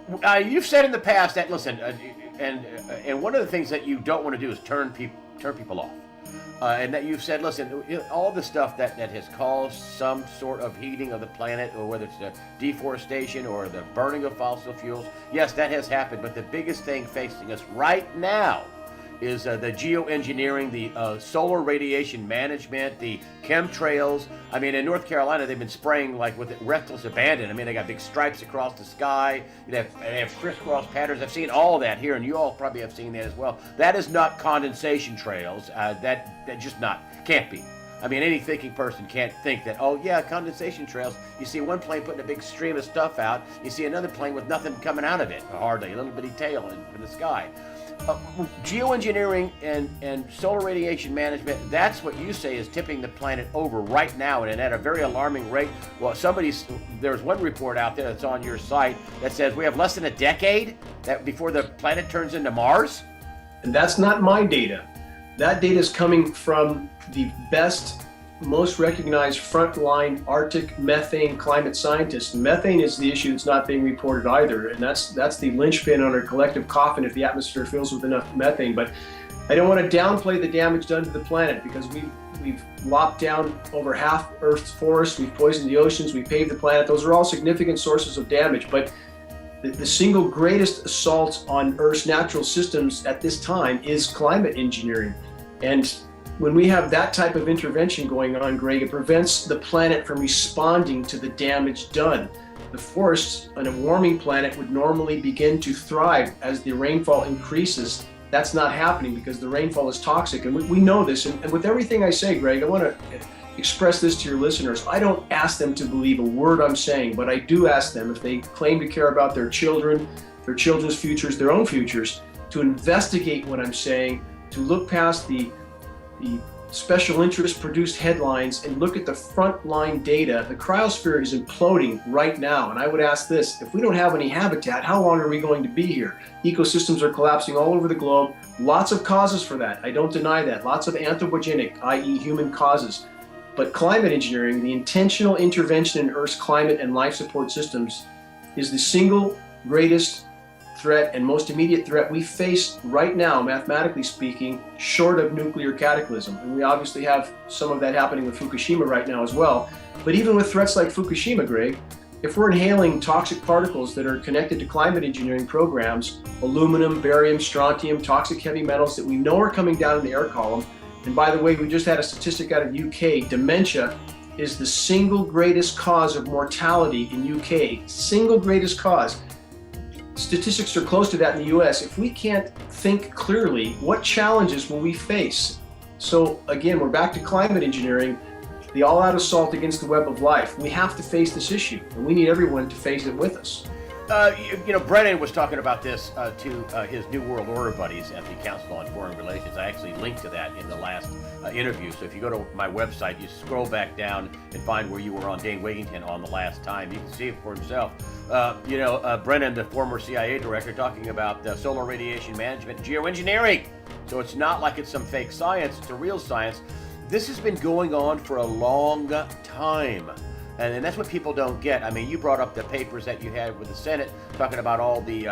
You've said in the past that listen, and one of the things that you don't want to do is turn people off. And that you've said, listen, all the stuff that has caused some sort of heating of the planet, or whether it's the deforestation or the burning of fossil fuels, yes, that has happened. But the biggest thing facing us right now is the geoengineering, the solar radiation management, the chemtrails. I mean, in North Carolina, they've been spraying like with reckless abandon. I mean, they got big stripes across the sky. They have crisscross patterns. I've seen all that here, and you all probably have seen that as well. That is not condensation trails. That just not can't be. I mean, any thinking person can't think that, oh yeah, condensation trails. You see one plane putting a big stream of stuff out. You see another plane with nothing coming out of it, hardly, a little bitty tail in the sky. Geoengineering and solar radiation management, that's what you say is tipping the planet over right now, and at a very alarming rate. Well, there's one report out there that's on your site that says we have less than a decade before the planet turns into Mars. And that's not my data. That data is coming from the best, most recognized frontline Arctic methane climate scientists. And methane is the issue that's not being reported either, and that's the linchpin on our collective coffin if the atmosphere fills with enough methane. But I don't want to downplay the damage done to the planet, because we've lopped down over half Earth's forests, we've poisoned the oceans, we've paved the planet. Those are all significant sources of damage. But the single greatest assault on Earth's natural systems at this time is climate engineering. And when we have that type of intervention going on, Greg, it prevents the planet from responding to the damage done. The forests on a warming planet would normally begin to thrive as the rainfall increases. That's not happening because the rainfall is toxic, and we know this. And with everything I say, Greg, I want to express this to your listeners. I don't ask them to believe a word I'm saying, but I do ask them, if they claim to care about their children, their children's futures, their own futures, to investigate what I'm saying, to look past the special interest produced headlines and look at the frontline data. The cryosphere is imploding right now. And I would ask this: if we don't have any habitat, how long are we going to be here? Ecosystems are collapsing all over the globe. Lots of causes for that. I don't deny that. Lots of anthropogenic, i.e. human causes. But climate engineering, the intentional intervention in Earth's climate and life support systems, is the single greatest threat and most immediate threat we face right now, mathematically speaking, short of nuclear cataclysm. And we obviously have some of that happening with Fukushima right now as well. But even with threats like Fukushima, Greg, if we're inhaling toxic particles that are connected to climate engineering programs, aluminum, barium, strontium, toxic heavy metals that we know are coming down in the air column. And by the way, we just had a statistic out of UK. Dementia is the single greatest cause of mortality in UK. Single greatest cause. Statistics are close to that in the US. If we can't think clearly, what challenges will we face? So again, we're back to climate engineering, the all-out assault against the web of life. We have to face this issue, and we need everyone to face it with us. Brennan was talking about this to his New World Order buddies at the Council on Foreign Relations. I actually linked to that in the last interview. So if you go to my website, you scroll back down and find where you were on Dane Wigington on the last time. You can see it for himself. Brennan, the former CIA director, talking about solar radiation management and geoengineering. So it's not like it's some fake science, it's a real science. This has been going on for a long time. And that's what people don't get. I mean, you brought up the papers that you had with the Senate talking about all the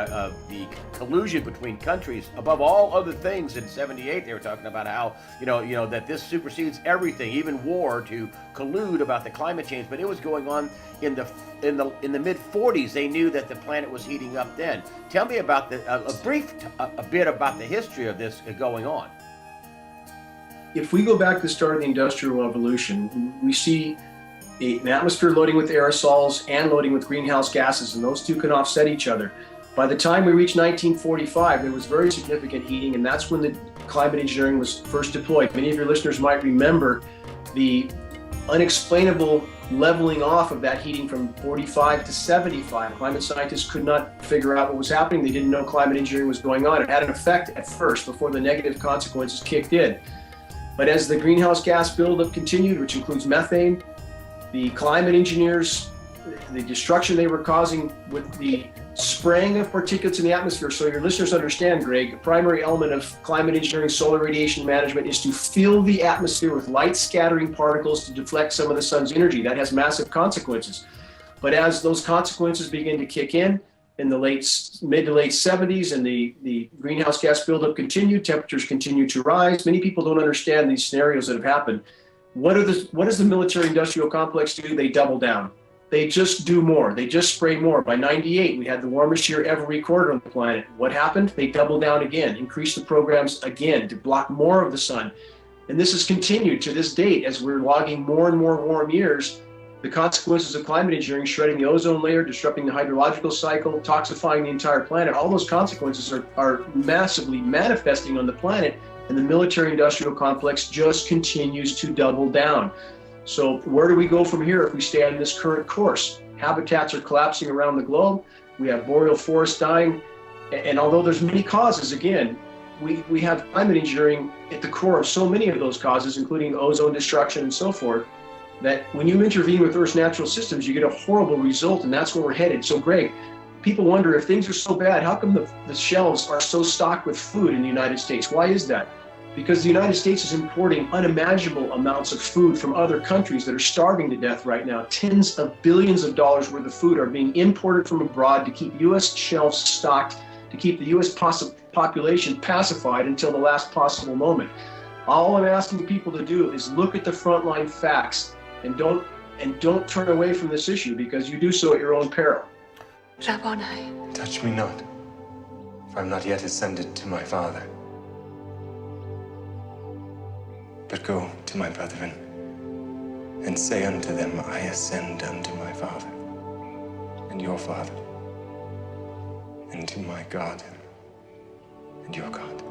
collusion between countries. Above all other things, in '78, they were talking about how that this supersedes everything, even war, to collude about the climate change. But it was going on in the mid '40s. They knew that the planet was heating up then. Tell me about a bit about the history of this going on. If we go back to the start of the Industrial Revolution, we see an atmosphere loading with aerosols and loading with greenhouse gases, and those two can offset each other. By the time we reached 1945, there was very significant heating, and that's when the climate engineering was first deployed. Many of your listeners might remember the unexplainable leveling off of that heating from 45 to 75. Climate scientists could not figure out what was happening. They didn't know climate engineering was going on. It had an effect at first before the negative consequences kicked in. But as the greenhouse gas buildup continued, which includes methane, the climate engineers, the destruction they were causing with the spraying of particulates in the atmosphere. So your listeners understand, Greg, a primary element of climate engineering, solar radiation management, is to fill the atmosphere with light scattering particles to deflect some of the sun's energy. That has massive consequences. But as those consequences begin to kick in, in the mid to late 70s, and the greenhouse gas buildup continued. Temperatures continue to rise. Many people don't understand these scenarios that have happened. What does the military-industrial complex do? They double down. They just do more. They just spray more. By 98, we had the warmest year ever recorded on the planet. What happened? They doubled down again, increased the programs again to block more of the sun. And this has continued to this date as we're logging more and more warm years. The consequences of climate engineering, shredding the ozone layer, disrupting the hydrological cycle, toxifying the entire planet, all those consequences are massively manifesting on the planet, and the military-industrial complex just continues to double down. So where do we go from here if we stay on this current course? Habitats are collapsing around the globe. We have boreal forests dying. And although there's many causes, again, we have climate engineering at the core of so many of those causes, including ozone destruction and so forth, that when you intervene with Earth's natural systems, you get a horrible result, and that's where we're headed. So Greg, people wonder, if things are so bad, how come the shelves are so stocked with food in the United States? Why is that? Because the United States is importing unimaginable amounts of food from other countries that are starving to death right now. Tens of billions of dollars worth of food are being imported from abroad to keep U.S. shelves stocked, to keep the U.S. population pacified until the last possible moment. All I'm asking people to do is look at the frontline facts and don't turn away from this issue, because you do so at your own peril. Rabboni. Touch me not, for I'm not yet ascended to my Father. But go to my brethren, and say unto them, I ascend unto my Father, and your Father, and to my God, and your God.